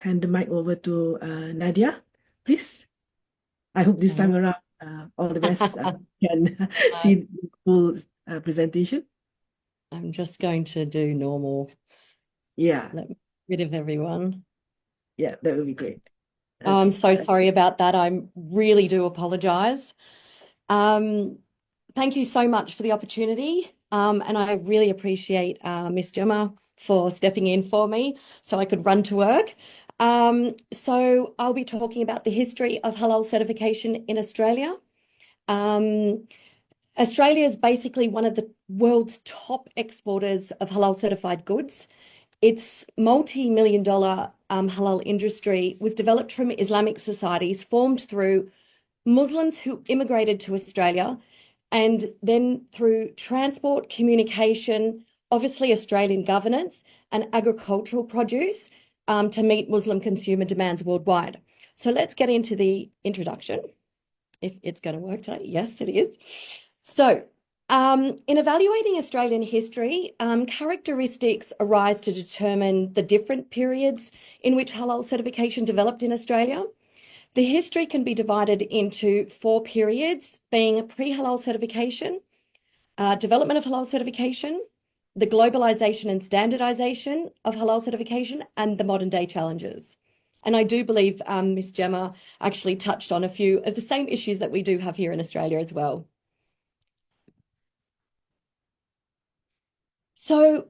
hand the mic over to Nadia, please. I hope this time Okay. around, all the best. Can see I'm the full presentation. I'm just going to do normal. Yeah, Let me get rid of everyone. yeah, that would be great. Oh, I'm Okay. so sorry about that. I really do apologize. Um, Thank you so much for the opportunity. And I really appreciate Miss Gemma for stepping in for me so I could run to work. So I'll be talking about the history of halal certification in Australia. Um, Australia is basically one of the world's top exporters of halal certified goods. Its multi-million dollar halal industry was developed from Islamic societies formed through Muslims who immigrated to Australia and then through transport, communication, obviously Australian governance and agricultural produce to meet Muslim consumer demands worldwide. So let's get into the introduction, if it's going to work today. Yes, it is. So, in evaluating Australian history, characteristics arise to determine the different periods in which halal certification developed in Australia. The history can be divided into four periods, being pre-halal certification, development of halal certification, the globalization and standardization of halal certification, and the modern day challenges. And I do believe Ms. Gemma actually touched on a few of the same issues that we do have here in Australia as well. So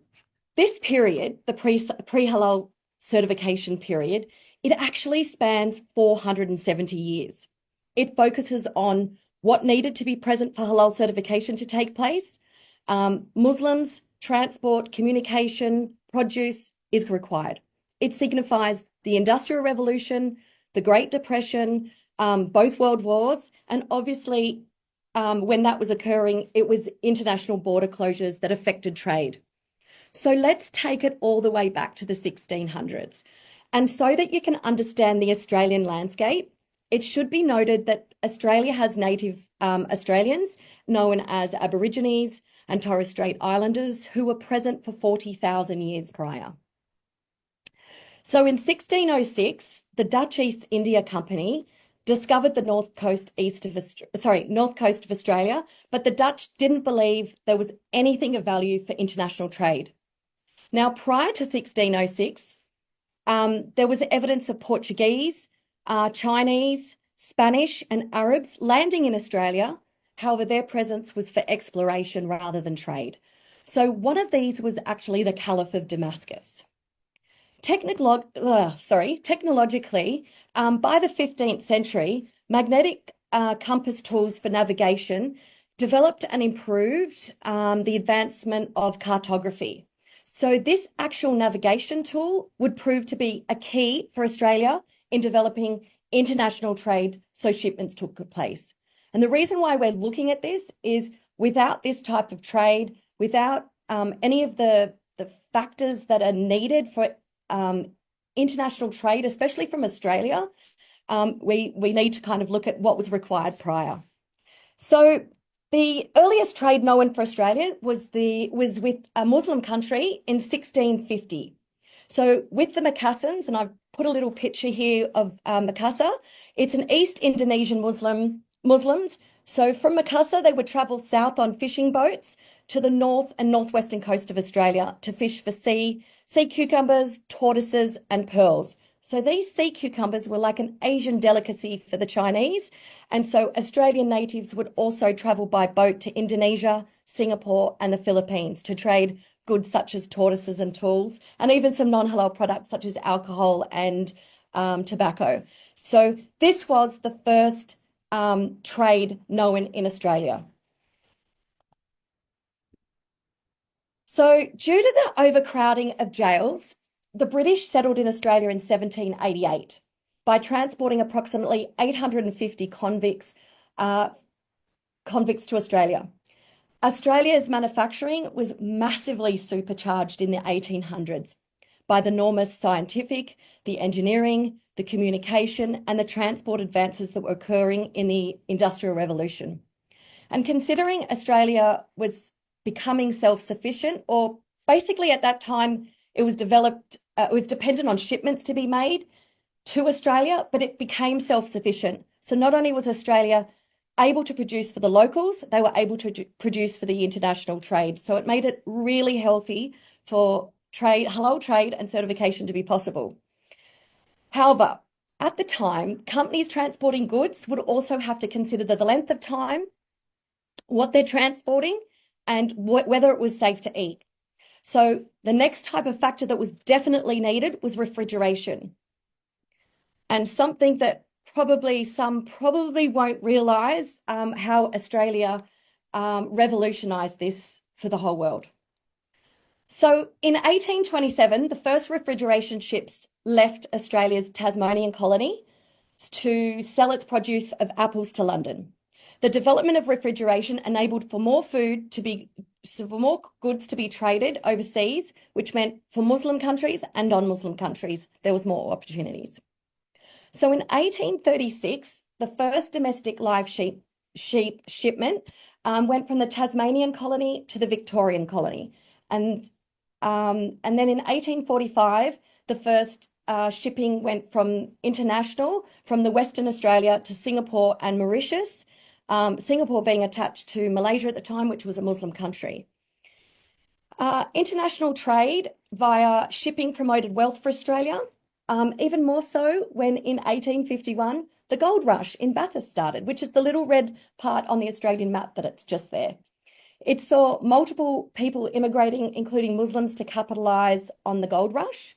this period, the pre-halal certification period, it actually spans 470 years. It focuses on what needed to be present for halal certification to take place. Muslims, transport, communication, produce is required. It signifies the Industrial Revolution, the Great Depression, both world wars, and obviously when that was occurring, it was international border closures that affected trade. So let's take it all the way back to the 1600s. And so that you can understand the Australian landscape, it should be noted that Australia has native Australians known as Aborigines and Torres Strait Islanders who were present for 40,000 years prior. So in 1606, the Dutch East India Company discovered the north coast of Australia, but the Dutch didn't believe there was anything of value for international trade. Now, prior to 1606, there was evidence of Portuguese, Chinese, Spanish, and Arabs landing in Australia. However, their presence was for exploration rather than trade. So one of these was actually the Caliph of Damascus. Technologically, by the 15th century, magnetic compass tools for navigation developed and improved the advancement of cartography. So this actual navigation tool would prove to be a key for Australia in developing international trade so shipments took place. And the reason why we're looking at this is without this type of trade, without any of the factors that are needed for international trade, especially from Australia, we need to kind of look at what was required prior. So the earliest trade known for Australia was with a Muslim country in 1650. So with the Macassans, and I've put a little picture here of Makassar. It's an East Indonesian Muslims. So from Makassar, they would travel south on fishing boats to the north and northwestern coast of Australia to fish for sea cucumbers, tortoises, and pearls. So these sea cucumbers were like an Asian delicacy for the Chinese. And so Australian natives would also travel by boat to Indonesia, Singapore, and the Philippines to trade goods such as tortoises and tools, and even some non-halal products such as alcohol and tobacco. So this was the first trade known in Australia. So due to the overcrowding of jails, the British settled in Australia in 1788 by transporting approximately 850 convicts to Australia. Australia's manufacturing was massively supercharged in the 1800s by the enormous scientific, the engineering, the communication, and the transport advances that were occurring in the Industrial Revolution. And considering Australia was becoming self-sufficient, or basically at that time it was dependent on shipments to be made, to Australia, but it became self-sufficient. So not only was Australia able to produce for the locals, they were able to produce for the international trade. So it made it really healthy for trade, halal trade and certification to be possible. However, at the time, companies transporting goods would also have to consider the length of time, what they're transporting, and whether it was safe to eat. So the next type of factor that was definitely needed was refrigeration. And something that some probably won't realise how Australia revolutionised this for the whole world. So in 1827, the first refrigeration ships left Australia's Tasmanian colony to sell its produce of apples to London. The development of refrigeration enabled for more goods to be traded overseas, which meant for Muslim countries and non-Muslim countries, there was more opportunities. So in 1836, the first domestic live sheep shipment went from the Tasmanian colony to the Victorian colony. And then in 1845, the first shipping went from international, from the Western Australia to Singapore and Mauritius, Singapore being attached to Malaysia at the time, which was a Muslim country. International trade via shipping promoted wealth for Australia, even more so when in 1851, the gold rush in Bathurst started, which is the little red part on the Australian map that it's just there. It saw multiple people immigrating, including Muslims, to capitalise on the gold rush.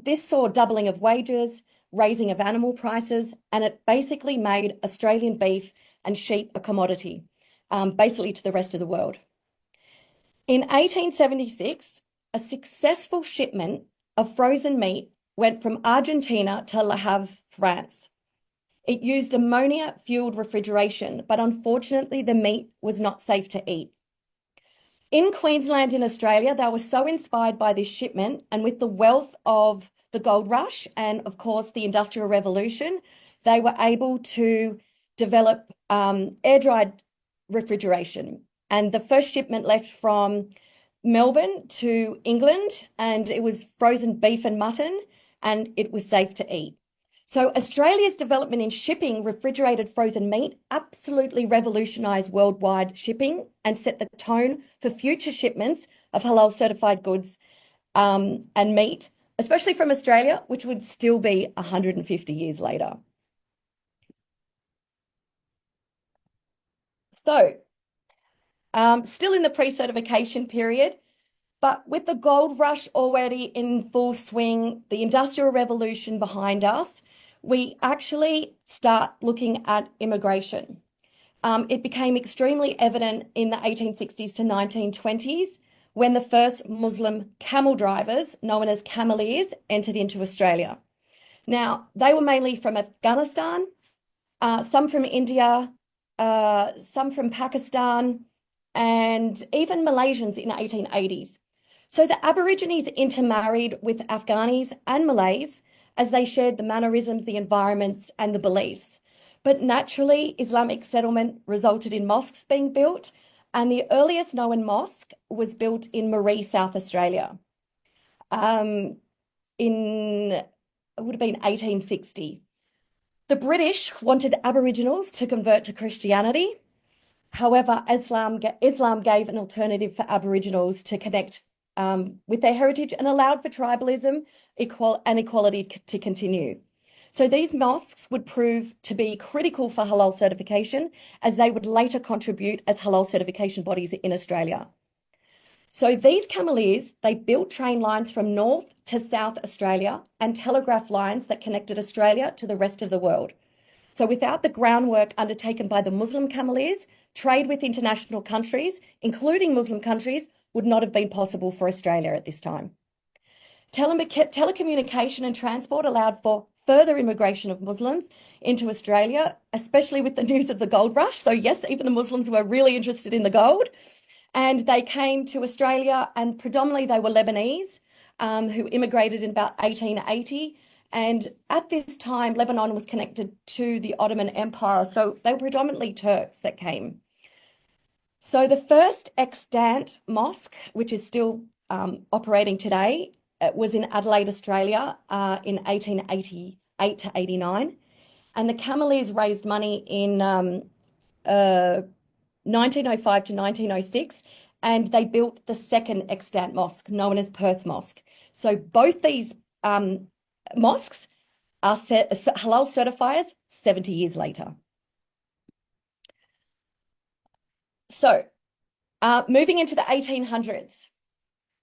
This saw doubling of wages, raising of animal prices, and it basically made Australian beef and sheep a commodity, basically to the rest of the world. In 1876, a successful shipment of frozen meat went from Argentina to Le Havre, France. It used ammonia-fueled refrigeration, but unfortunately the meat was not safe to eat. In Queensland in Australia, they were so inspired by this shipment and with the wealth of the gold rush and, of course, the Industrial Revolution, they were able to develop air-dried refrigeration. And the first shipment left from Melbourne to England, and it was frozen beef and mutton, and it was safe to eat. So Australia's development in shipping refrigerated frozen meat absolutely revolutionised worldwide shipping and set the tone for future shipments of halal certified goods and meat, especially from Australia, which would still be 150 years later. So still in the pre-certification period, but with the gold rush already in full swing, the Industrial Revolution behind us, we actually start looking at immigration. It became extremely evident in the 1860s to 1920s when the first Muslim camel drivers, known as cameleers, entered into Australia. Now, they were mainly from Afghanistan, some from India, some from Pakistan, and even Malaysians in the 1880s. So the Aborigines intermarried with Afghanis and Malays as they shared the mannerisms, the environments, and the beliefs. But naturally, Islamic settlement resulted in mosques being built, and the earliest known mosque was built in Maree, South Australia. It would have been 1860. The British wanted Aboriginals to convert to Christianity. However, Islam gave an alternative for Aboriginals to connect with their heritage and allowed for tribalism and equality to continue. So these mosques would prove to be critical for halal certification as they would later contribute as halal certification bodies in Australia. So these cameleers, they built train lines from North to South Australia and telegraph lines that connected Australia to the rest of the world. So without the groundwork undertaken by the Muslim cameleers, trade with international countries, including Muslim countries, would not have been possible for Australia at this time. Telecommunication and transport allowed for further immigration of Muslims into Australia, especially with the news of the gold rush. So yes, even the Muslims were really interested in the gold. And they came to Australia, and predominantly they were Lebanese who immigrated in about 1880. And at this time, Lebanon was connected to the Ottoman Empire. So they were predominantly Turks that came. So the first extant mosque, which is still operating today, was in Adelaide, Australia in 1880, 1988 to 89. And the Cameleers raised money in 1905 to 1906, and they built the second extant mosque, known as Perth Mosque. So both these mosques are halal certifiers 70 years later. So moving into the 1800s,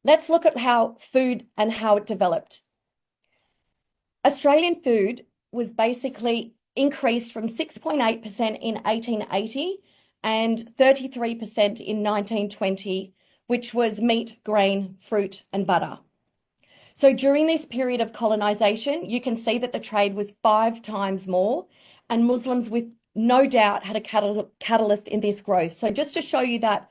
let's look at how food and how it developed. Australian food was basically increased from 6.8% in 1880 and 33% in 1920, which was meat, grain, fruit, and butter. So during this period of colonisation, you can see that the trade was 5 times more, and Muslims with no doubt had a catalyst in this growth. So just to show you that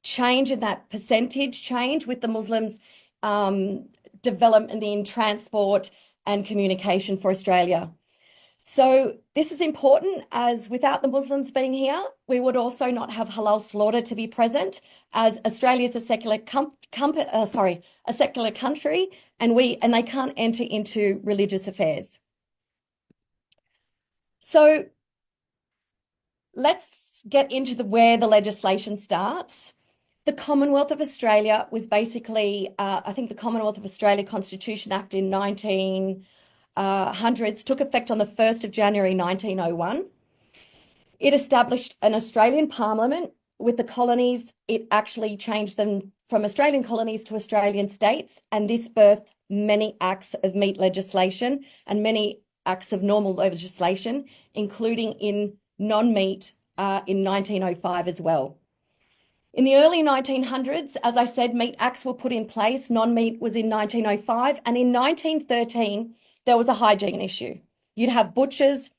change in that percentage change with the Muslims development in transport and communication for Australia. So this is important, as without the Muslims being here, we would also not have halal slaughter to be present, as Australia is a secular a secular country, and they can't enter into religious affairs. So let's get into where the legislation starts. The Commonwealth of Australia was basically, I think the Commonwealth of Australia Constitution Act in 1900s took effect on the 1st of January 1901. It established an Australian Parliament. With the colonies, it actually changed them from Australian colonies to Australian states, and this birthed many acts of meat legislation and many acts of normal legislation, including in non-meat in 1905 as well. In the early 1900s, as I said, meat acts were put in place. Non-meat was in 1905, and in 1913, there was a hygiene issue. You'd have butchers,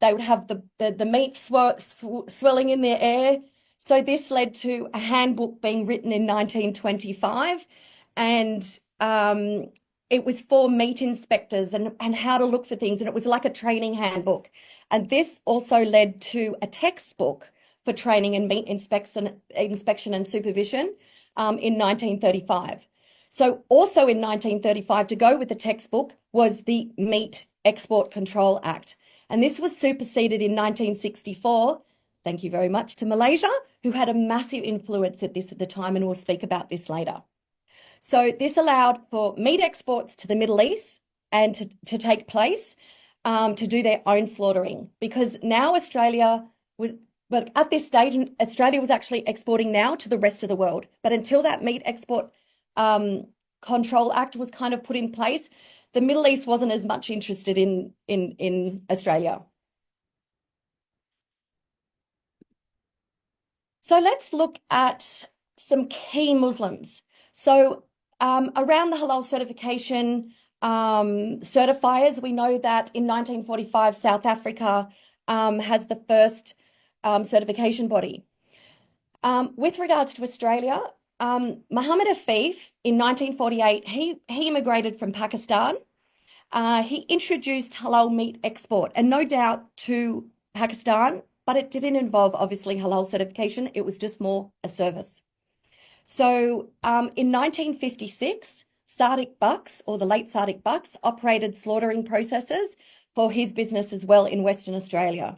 they would have the meat swelling in their air. So this led to a handbook being written in 1925, and it was for meat inspectors and how to look for things, and it was like a training handbook. And this also led to a textbook for training in meat inspection and supervision in 1935. So also in 1935, to go with the textbook, was the Meat Export Control Act. And this was superseded in 1964. Thank you very much to Malaysia, who had a massive influence at the time, and we'll speak about this later. So this allowed for meat exports to the Middle East and to take place, to do their own slaughtering, because now but at this stage, Australia was actually exporting now to the rest of the world. But until that Meat Export Control Act was kind of put in place, the Middle East wasn't as much interested in Australia. So let's look at some key Muslims. So around the halal certification certifiers, we know that in 1945, South Africa has the first certification body. With regards to Australia, Muhammad Afif in 1948, he immigrated from Pakistan. He introduced halal meat export, and no doubt to Pakistan, but it didn't involve obviously halal certification. It was just more a service. So in 1956, Sadiq Bucks, or the late Sadiq Bucks, operated slaughtering processes for his business as well in Western Australia.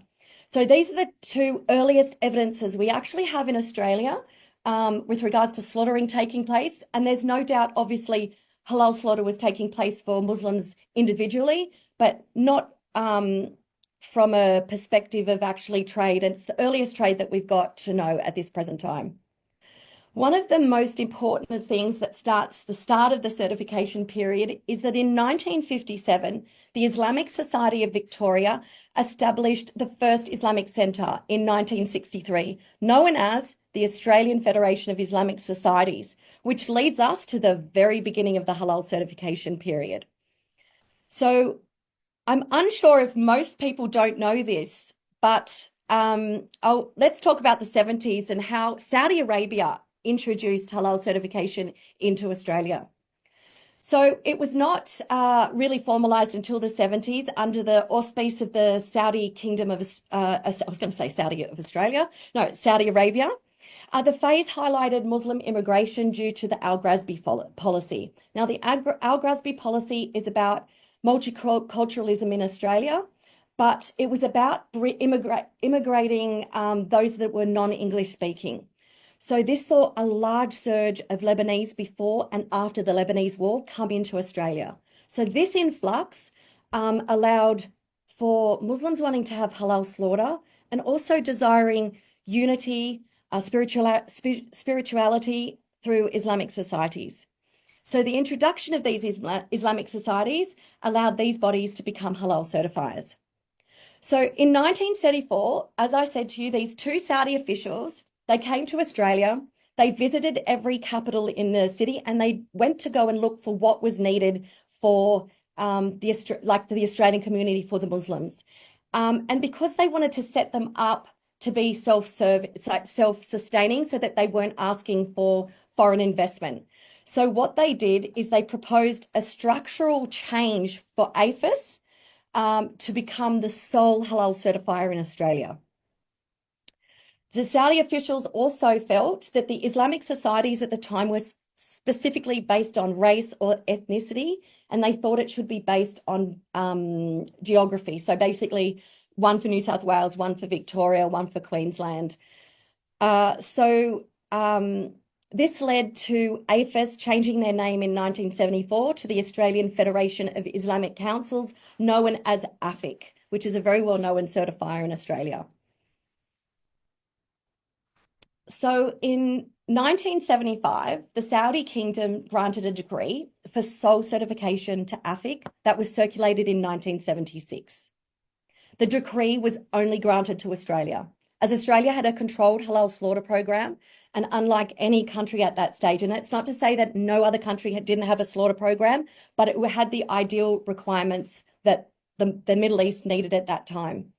So these are the two earliest evidences we actually have in Australia with regards to slaughtering taking place. And there's no doubt, obviously, halal slaughter was taking place for Muslims individually, but not from a perspective of actually trade. And it's the earliest trade that we've got to know at this present time. One of the most important things that starts the start of the certification period is that in 1957, the Islamic Society of Victoria established the first Islamic Centre in 1963, known as the Australian Federation of Islamic Societies, which leads us to the very beginning of the halal certification period. So I'm unsure if most people don't know this, but let's talk about the 70s and how Saudi Arabia introduced halal certification into Australia. So it was not really formalized until the 70s under the auspice of the Saudi Kingdom of, I was going to say Saudi of Australia, no, Saudi Arabia. The phase highlighted Muslim immigration due to the Al-Grazbi policy. Now, the Al-Grazbi policy is about multiculturalism in Australia, but it was about immigrating those that were non-English speaking. So this saw a large surge of Lebanese before and after the Lebanese War come into Australia. So this influx allowed for Muslims wanting to have halal slaughter and also desiring unity, spirituality through Islamic societies. So the introduction of these Islamic societies allowed these bodies to become halal certifiers. So in 1974, as I said to you, these two Saudi officials, they came to Australia, they visited every capital in the city, and they went to go and look for what was needed for the Australian community for the Muslims. And because they wanted to set them up to be self-sustaining so that they weren't asking for foreign investment. So what they did is they proposed a structural change for APHIS to become the sole halal certifier in Australia. The Saudi officials also felt that the Islamic societies at the time were specifically based on race or ethnicity, and they thought it should be based on geography. So basically, one for New South Wales, one for Victoria, one for Queensland. This led to APHIS changing their name in 1974 to the Australian Federation of Islamic Councils, known as AFIC, which is a very well-known certifier in Australia. So in 1975, the Saudi Kingdom granted a decree for sole certification to AFIC that was circulated in 1976. The decree was only granted to Australia, as Australia had a controlled halal slaughter program, and unlike any country at that stage, and it's not to say that no other country didn't have a slaughter program, but it had the ideal requirements that the Middle East needed at that time.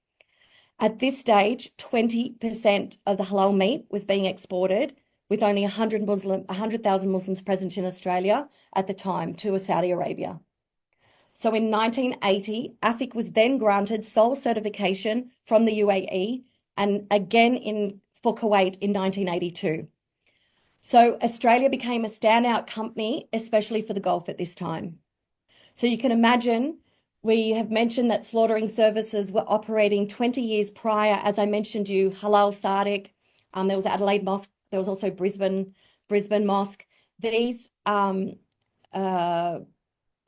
At this stage, 20% of the halal meat was being exported, with only 100,000 Muslims present in Australia at the time to Saudi Arabia. So in 1980, AFIC was then granted sole certification from the UAE and again for Kuwait in 1982. So Australia became a standout company, especially for the Gulf at this time. So you can imagine, we have mentioned that slaughtering services were operating 20 years prior. As I mentioned you, Halal Sadiq, there was Adelaide Mosque, there was also Brisbane Mosque. These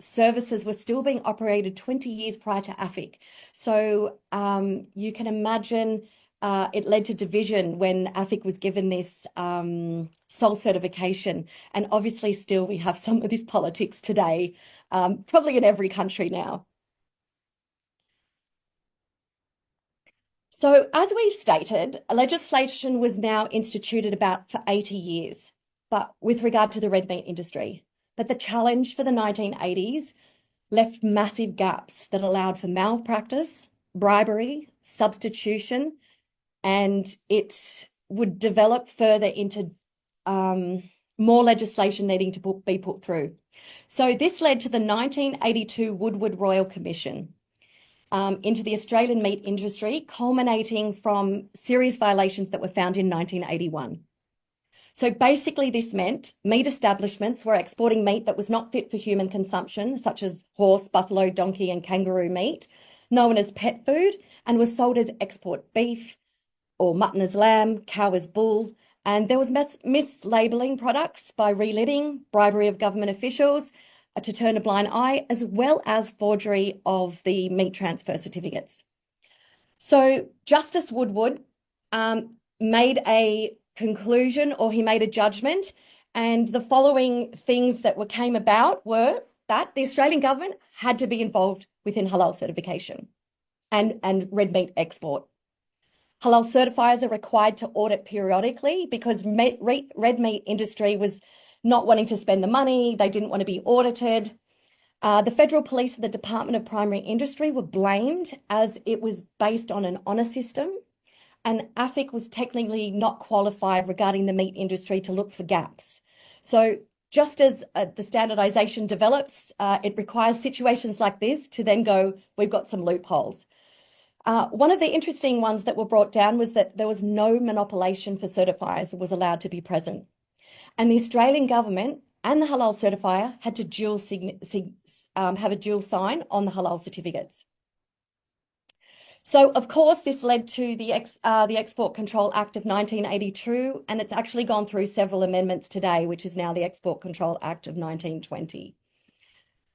services were still being operated 20 years prior to AFIC. So you can imagine it led to division when AFIC was given this sole certification. And obviously still we have some of this politics today, probably in every country now. So as we stated, legislation was now instituted for 80 years, but with regard to the red meat industry. But the challenge for the 1980s left massive gaps that allowed for malpractice, bribery, substitution, and it would develop further into more legislation needing to be put through. So this led to the 1982 Woodward Royal Commission into the Australian meat industry, culminating from serious violations that were found in 1981. So basically this meant meat establishments were exporting meat that was not fit for human consumption, such as horse, buffalo, donkey and kangaroo meat, known as pet food, and was sold as export beef or mutton as lamb, cow as bull. And there was mislabeling products by relidding, bribery of government officials to turn a blind eye, as well as forgery of the meat transfer certificates. So Justice Woodward made a conclusion, or he made a judgment, and the following things that came about were that the Australian government had to be involved within halal certification and red meat export. Halal certifiers are required to audit periodically because red meat industry was not wanting to spend the money. They didn't want to be audited. The Federal Police and the Department of Primary Industry were blamed as it was based on an honour system, and AFIC was technically not qualified regarding the meat industry to look for gaps. So just as the standardisation develops, it requires situations like this to then go, we've got some loopholes. One of the interesting ones that were brought down was that there was no monopolization for certifiers that was allowed to be present. And the Australian government and the halal certifier had to dual have a dual sign on the halal certificates. So, of course, this led to the Export Control Act of 1982, and it's actually gone through several amendments today, which is now the Export Control Act of 1920.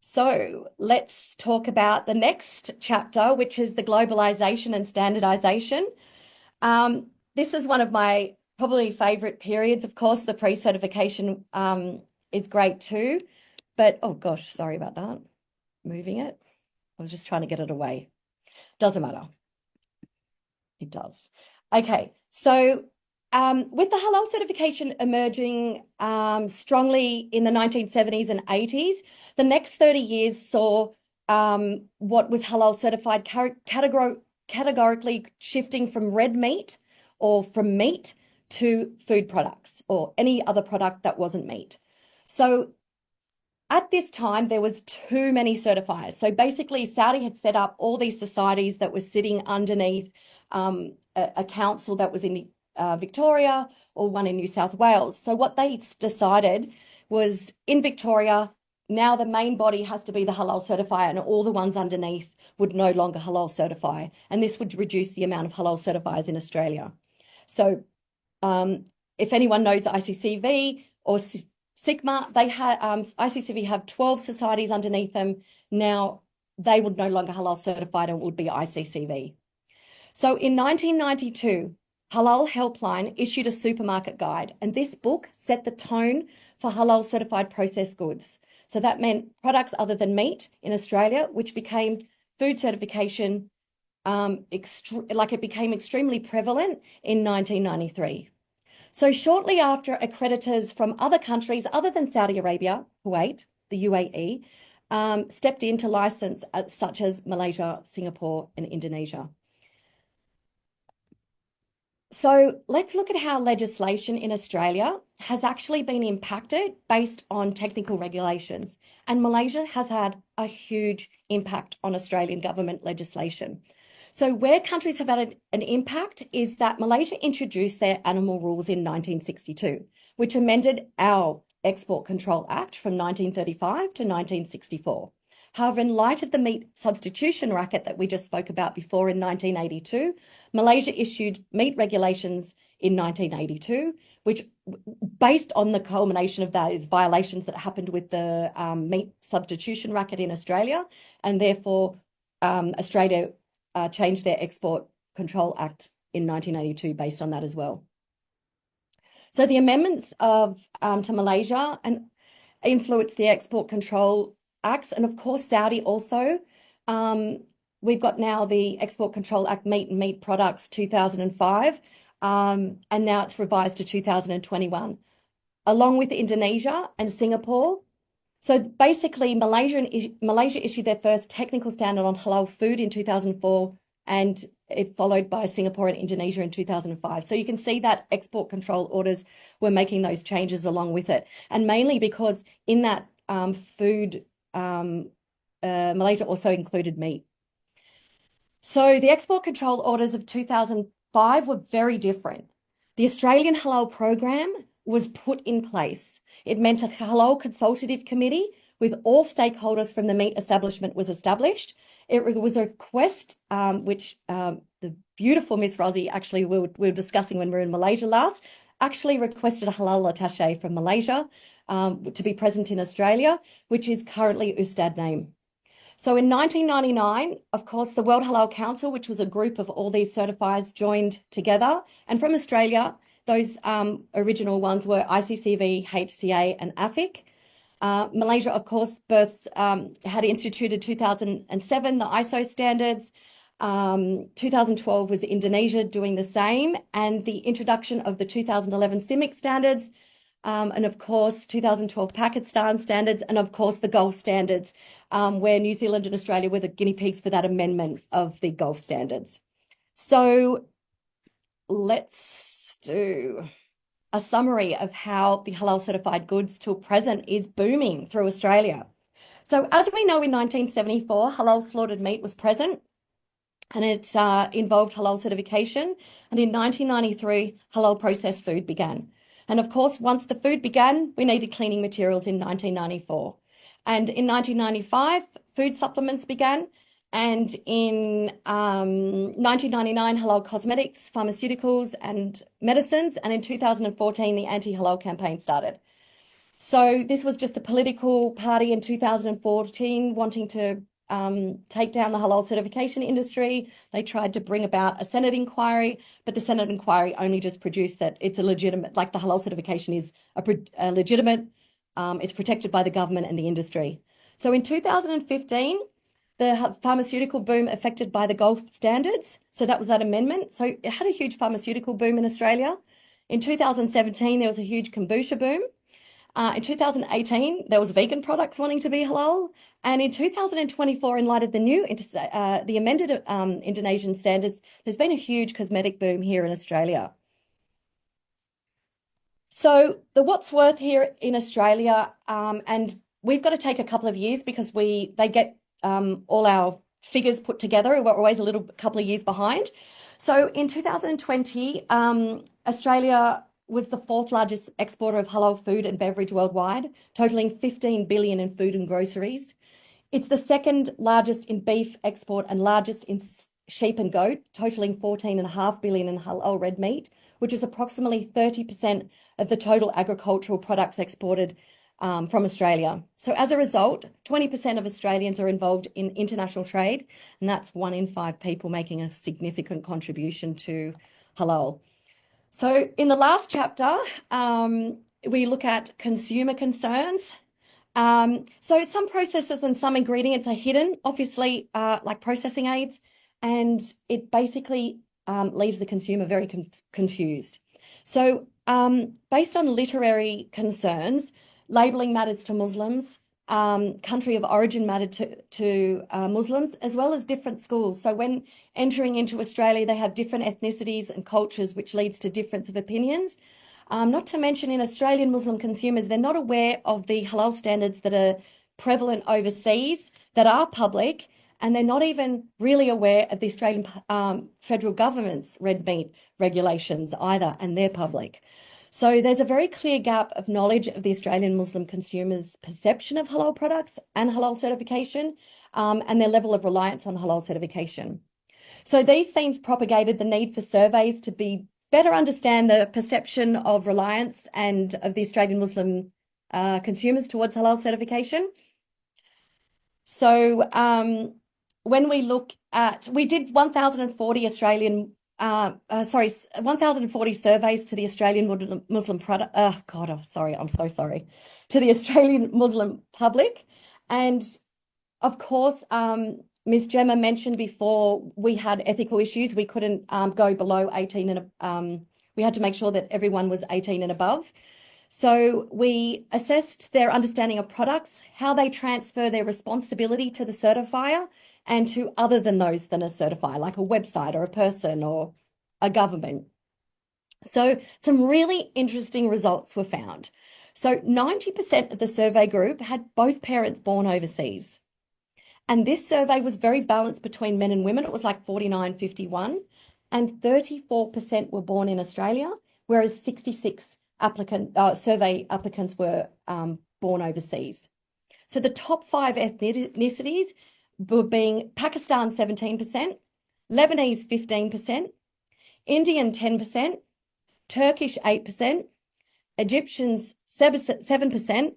So let's talk about the next chapter, which is the globalization and standardization. This is one of my probably favorite periods. Of course, the pre-certification is great too, but oh gosh, sorry about that. Moving it. I was just trying to get it away. Doesn't matter. It does. Okay, so with the halal certification emerging strongly in the 1970s and 80s, the next 30 years saw what was halal certified categorically shifting from red meat or from meat to food products or any other product that wasn't meat. So at this time, there was too many certifiers. So basically, Saudi had set up all these societies that were sitting underneath a council that was in Victoria or one in New South Wales. So what they decided was in Victoria, now the main body has to be the halal certifier, and all the ones underneath would no longer halal certify. And this would reduce the amount of halal certifiers in Australia. So if anyone knows ICCV or SIGMA, they had ICCV have 12 societies underneath them. Now they would no longer halal certified and would be ICCV. So in 1992, Halal Helpline issued a supermarket guide, and this book set the tone for halal certified processed goods. So that meant products other than meat in Australia, which became food certification, it became extremely prevalent in 1993. So shortly after, accreditors from other countries other than Saudi Arabia, Kuwait, the UAE, stepped in to license such as Malaysia, Singapore, and Indonesia. So let's look at how legislation in Australia has actually been impacted based on technical regulations. And Malaysia has had a huge impact on Australian government legislation. So where countries have had an impact is that Malaysia introduced their animal rules in 1962, which amended our Export Control Act from 1935 to 1964. However, in light of the meat substitution racket that we just spoke about before in 1982, Malaysia issued meat regulations in 1982, which, based on the culmination of those violations that happened with the meat substitution racket in Australia, and therefore Australia changed their Export Control Act in 1982 based on that as well. So the amendments to Malaysia and influenced the Export Control Acts, and of course Saudi also. We've got now the Export Control Act Meat and Meat Products 2005, and now it's revised to 2021, along with Indonesia and Singapore. So basically, Malaysia issued their first technical standard on halal food in 2004, and it followed by Singapore and Indonesia in 2005. So you can see that export control orders were making those changes along with it, and mainly because in that food, Malaysia also included meat. So the export control orders of 2005 were very different. The Australian Halal program was put in place. It meant a Halal consultative committee with all stakeholders from the meat establishment was established. It was a request which the beautiful Miss Rosie, actually we were discussing when we were in Malaysia last, actually requested a halal attaché from Malaysia to be present in Australia, which is currently Ustad Naim. So in 1999, of course, the World Halal Council, which was a group of all these certifiers, joined together. And from Australia, those original ones were ICCV, HCA, and AFIC. Malaysia, of course, had instituted 2007, the ISO standards. 2012 was Indonesia doing the same, and the introduction of the 2011 CIMIC standards. And of course, 2012 Pakistan standards, and of course the Gulf standards, where New Zealand and Australia were the guinea pigs for that amendment of the Gulf standards. So let's do a summary of how the halal certified goods till present is booming through Australia. So as we know, in 1974, halal slaughtered meat was present, and it involved halal certification. And in 1993, halal processed food began. And of course, once the food began, we needed cleaning materials in 1994. And in 1995, food supplements began. And in 1999, halal cosmetics, pharmaceuticals, and medicines. And in 2014, the anti-halal campaign started. So this was just a political party in 2014 wanting to take down the halal certification industry. They tried to bring about a Senate inquiry, but the Senate inquiry only just produced that it's a legitimate, like the halal certification is a legitimate, it's protected by the government and the industry. So in 2015, the pharmaceutical boom affected by the Gulf standards. So that was that amendment. So it had a huge pharmaceutical boom in Australia. In 2017, there was a huge kombucha boom. In 2018, there was vegan products wanting to be halal. And in 2024, in light of the new, the amended Indonesian standards, there's been a huge cosmetic boom here in Australia. So the what's worth here in Australia, and we've got to take a couple of years because they get all our figures put together. We're always a couple of years behind. So in 2020, Australia was the fourth largest exporter of halal food and beverage worldwide, totaling 15 billion in food and groceries. It's the second largest in beef export and largest in sheep and goat, totaling 14.5 billion in halal red meat, which is approximately 30% of the total agricultural products exported from Australia. So as a result, 20% of Australians are involved in international trade, and that's 1 in 5 people making a significant contribution to halal. So in the last chapter, we look at consumer concerns. So some processes and some ingredients are hidden, obviously, like processing aids, and it basically leaves the consumer very confused. So based on literary concerns, labeling matters to Muslims, country of origin mattered to Muslims, as well as different schools. So when entering into Australia, they have different ethnicities and cultures, which leads to difference of opinions. Not to mention in Australian Muslim consumers, they're not aware of the halal standards that are prevalent overseas, that are public, and they're not even really aware of the Australian federal government's red meat regulations either, and they're public. So there's a very clear gap of knowledge of the Australian Muslim consumers' perception of halal products and halal certification, and their level of reliance on halal certification. So these themes propagated the need for surveys to better understand the perception of reliance and of the Australian Muslim consumers towards halal certification. So when we look at, we did 1,040 1,040 surveys to the Australian Muslim product. To the Australian Muslim public, and of course, Ms. Gemma mentioned before we had ethical issues. We couldn't go below 18 and we had to make sure that everyone was 18 and above. So we assessed their understanding of products, how they transfer their responsibility to the certifier and to other than those than a certifier, like a website or a person or a government. So some really interesting results were found. So 90% of the survey group had both parents born overseas. And this survey was very balanced between men and women. It was like 49-51, and 34% were born in Australia, whereas 66 survey applicants were born overseas. So the top 5 ethnicities were being Pakistan 17%, Lebanese 15%, Indian 10%, Turkish 8%, Egyptians 7%,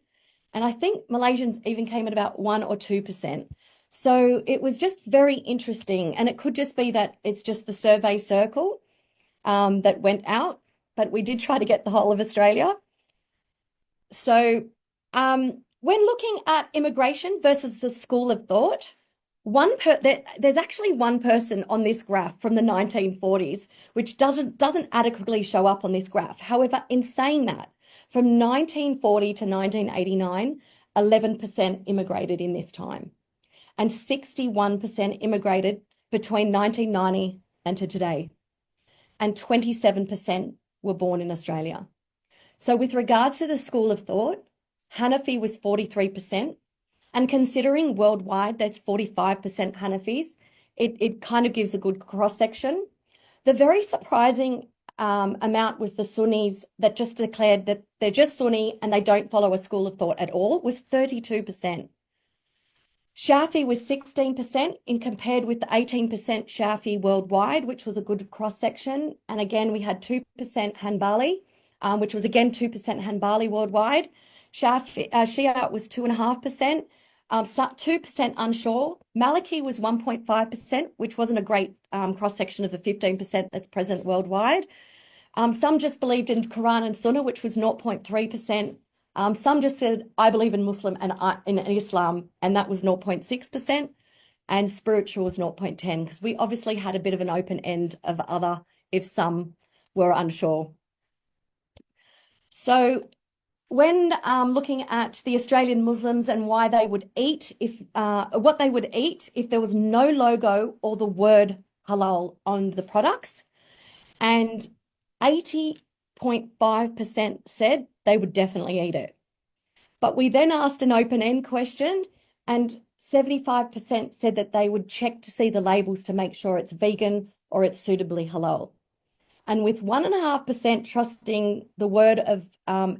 and I think Malaysians even came at about 1 or 2%. So it was just very interesting, and it could just be that it's just the survey circle that went out, but we did try to get the whole of Australia. So when looking at immigration versus the school of thought, there's actually one person on this graph from the 1940s, which doesn't adequately show up on this graph. However, in saying that, from 1940 to 1989, 11% immigrated in this time, and 61% immigrated between 1990 and to today, and 27% were born in Australia. So with regards to the school of thought, Hanafi was 43%, and considering worldwide there's 45% Hanafis, it kind of gives a good cross-section. The very surprising amount was the Sunnis that just declared that they're just Sunni and they don't follow a school of thought at all, was 32%. Shafi was 16% in compared with the 18% Shafi worldwide, which was a good cross-section. And again, we had 2% Hanbali, which was again 2% Hanbali worldwide. Shia was 2.5%, 2% unsure. Maliki was 1.5%, which wasn't a great cross-section of the 15% that's present worldwide. Some just believed in Quran and Sunnah, which was 0.3%. Some just said, I believe in Muslim and in Islam, and that was 0.6%, and spiritual was 0.10, because we obviously had a bit of an open end of other if some were unsure. So when looking at the Australian Muslims and why they would eat, what they would eat if there was no logo or the word halal on the products, and 80.5% said they would definitely eat it. But we then asked an open-end question, and 75% said that they would check to see the labels to make sure it's vegan or it's suitably halal. And with 1.5% trusting the word of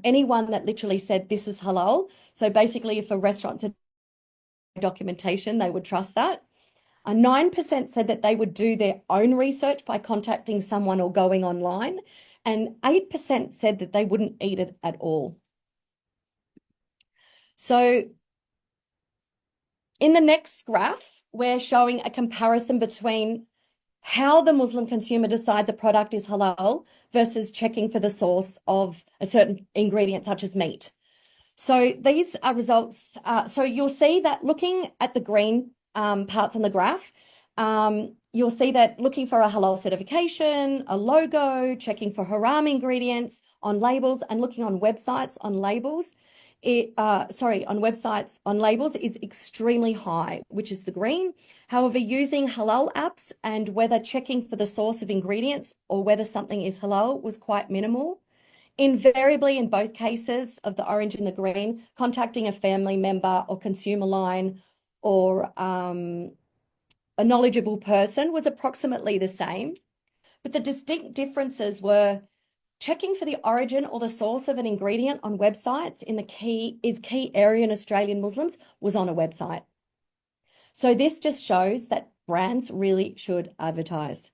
anyone that literally said this is halal. So basically, if a restaurant said documentation, they would trust that. 9% said that they would do their own research by contacting someone or going online. And 8% said that they wouldn't eat it at all. So in the next graph, we're showing a comparison between how the Muslim consumer decides a product is halal versus checking for the source of a certain ingredient, such as meat. So these are results. So you'll see that looking at the green parts on the graph, you'll see that looking for a halal certification, a logo, checking for haram ingredients on labels, and looking on websites on labels, on websites on labels is extremely high, which is the green. However, using halal apps and whether checking for the source of ingredients or whether something is halal was quite minimal. Invariably, in both cases of the orange and the green, contacting a family member or consumer line or a knowledgeable person was approximately the same. But the distinct differences were checking for the origin or the source of an ingredient on websites in the key area in Australian Muslims was on a website. So this just shows that brands really should advertise.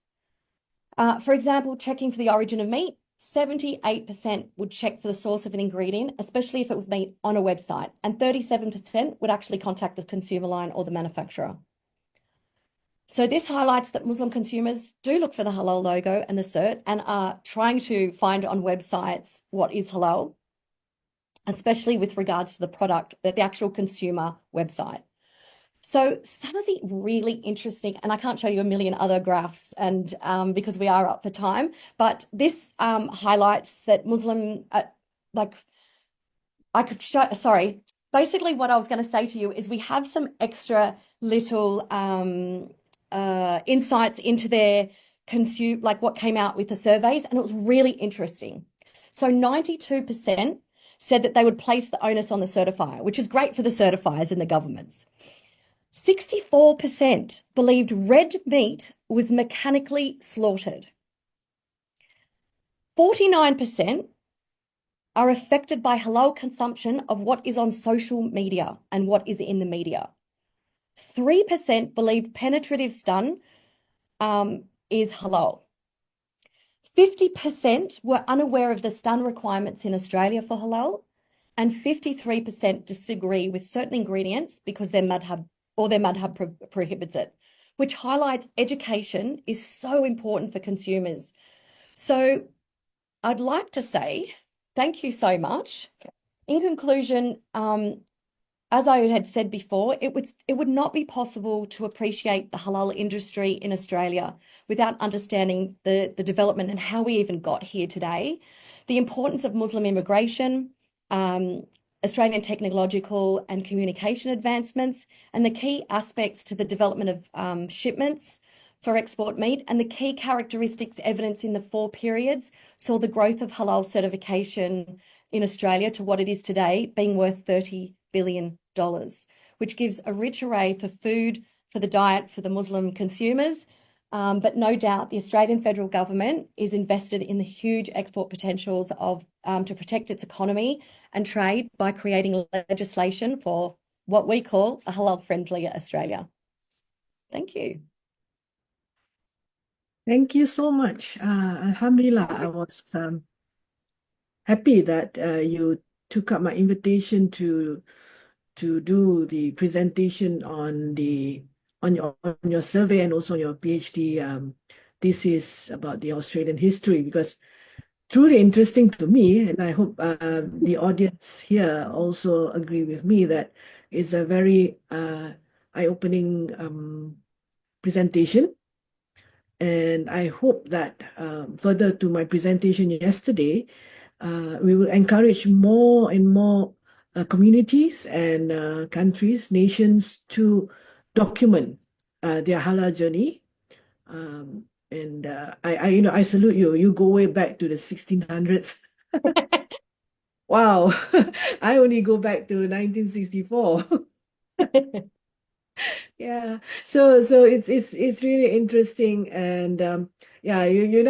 For example, checking for the origin of meat, 78% would check for the source of an ingredient, especially if it was meat on a website, and 37% would actually contact the consumer line or the manufacturer. So this highlights that Muslim consumers do look for the halal logo and the cert and are trying to find on websites what is halal, especially with regards to the product, the actual consumer website. So some of the really interesting, and I can't show you a million other graphs and because we are up for time, but this highlights that Muslim, basically what I was going to say to you is we have some extra little insights into their what came out with the surveys, and it was really interesting. So 92% said that they would place the onus on the certifier, which is great for the certifiers and the governments. 64% believed red meat was mechanically slaughtered. 49% are affected by halal consumption of what is on social media and what is in the media. 3% believed penetrative stun is halal. 50% were unaware of the stun requirements in Australia for halal, and 53% disagree with certain ingredients because their madhab prohibits it, which highlights education is so important for consumers. So I'd like to say thank you so much. In conclusion, as I had said before, it would not be possible to appreciate the halal industry in Australia without understanding the development and how we even got here today, the importance of Muslim immigration, Australian technological and communication advancements, and the key aspects to the development of shipments for export meat, and the key characteristics evidenced in the 4 periods saw the growth of halal certification in Australia to what it is today, being worth $30 billion, which gives a rich array for food, for the diet, for the Muslim consumers. But no doubt the Australian federal government is invested in the huge export potentials of to protect its economy and trade by creating legislation for what we call a halal friendly Australia. Thank you. Thank you so much. Alhamdulillah, I was happy that you took up my invitation to do the presentation on your survey and also your PhD thesis about the Australian history, because truly interesting to me, and I hope the audience here also agree with me that it's a very eye-opening presentation. And I hope that further to my presentation yesterday, we will encourage more and more communities and countries, nations to document their halal journey. And I salute you. You go way back to the 1600s. Wow, I only go back to 1964. Yeah, so it's really interesting, and yeah, you know.